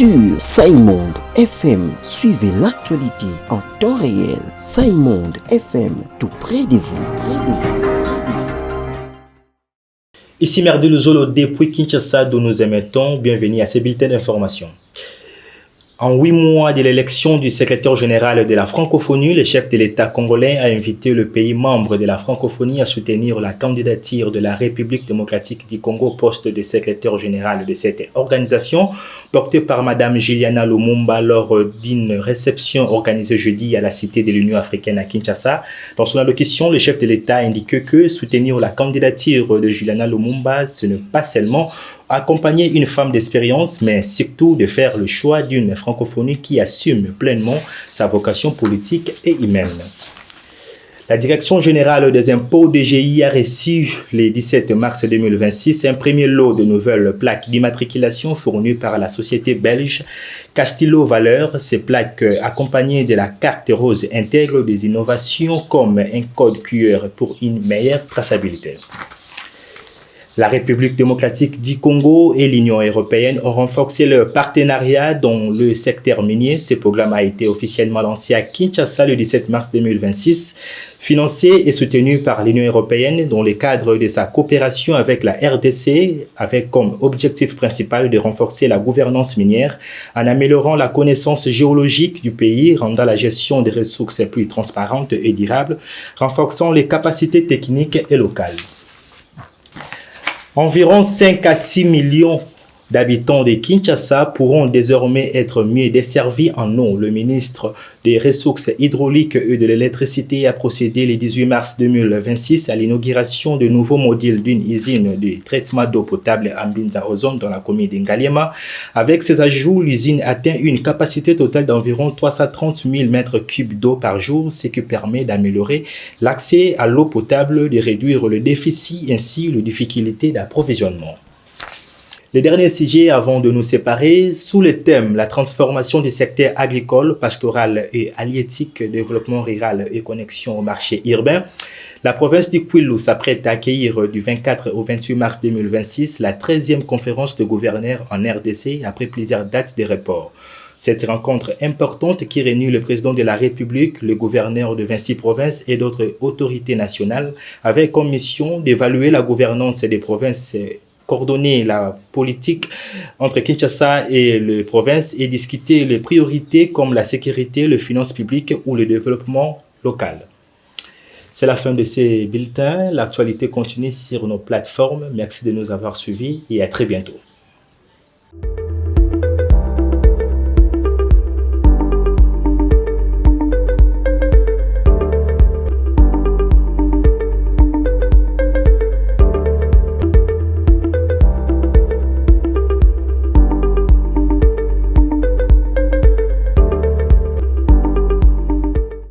sur Saïmonde FM. Suivez l'actualité en temps réel. Saïmonde FM, tout près de vous, Ici Merdil Zolo depuis Kinshasa, d'où nous émettons. Bienvenue à ce bulletin d'information. En 8 mois de l'élection du secrétaire général de la francophonie, le chef de l'État congolais a invité le pays membre de la francophonie à soutenir la candidature de la République démocratique du Congo au poste de secrétaire général de cette organisation, portée par Mme Juliana Lumumba lors d'une réception organisée jeudi à la Cité de l'Union africaine à Kinshasa. Dans son allocution, le chef de l'État a indiqué que soutenir la candidature de Juliana Lumumba, ce n'est pas seulement accompagner une femme d'expérience, mais surtout de faire le choix d'une francophonie qui assume pleinement sa vocation politique et humaine. La Direction générale des impôts DGI a reçu le 17 mars 2026 un premier lot de nouvelles plaques d'immatriculation fournies par la société belge Castillo Valeurs. Ces plaques, accompagnées de la carte rose, intègrent des innovations comme un code QR pour une meilleure traçabilité. La République démocratique du Congo et l'Union européenne ont renforcé leur partenariat dans le secteur minier. Ce programme a été officiellement lancé à Kinshasa le 17 mars 2026, financé et soutenu par l'Union européenne dans le cadre de sa coopération avec la RDC, avec comme objectif principal de renforcer la gouvernance minière en améliorant la connaissance géologique du pays, rendant la gestion des ressources plus transparente et durable, renforçant les capacités techniques et locales. Environ 5 à 6 millions d'habitants de Kinshasa pourront désormais être mieux desservis en eau. Le ministre des Ressources hydrauliques et de l'électricité a procédé le 18 mars 2026 à l'inauguration de nouveaux modules d'une usine de traitement d'eau potable à Mbinza-Ozone dans la commune d'Ngaliema. Avec ces ajouts, l'usine atteint une capacité totale d'environ 330 000 m3 d'eau par jour, ce qui permet d'améliorer l'accès à l'eau potable, de réduire le déficit ainsi les difficultés d'approvisionnement. Le dernier sujet avant de nous séparer, sous le thème « La transformation du secteur agricole, pastoral et halieutique, développement rural et connexion au marché urbain », la province du Kwilu s'apprête à accueillir du 24 au 28 mars 2026 la 13e conférence de gouverneurs en RDC après plusieurs dates de report. Cette rencontre importante qui réunit le président de la République, le gouverneur de 26 provinces et d'autres autorités nationales avait comme mission d'évaluer la gouvernance des provinces, coordonner la politique entre Kinshasa et les provinces et discuter les priorités comme la sécurité, les finances publiques ou le développement local. C'est la fin de ces bulletins. L'actualité continue sur nos plateformes. Merci de nous avoir suivis et à très bientôt.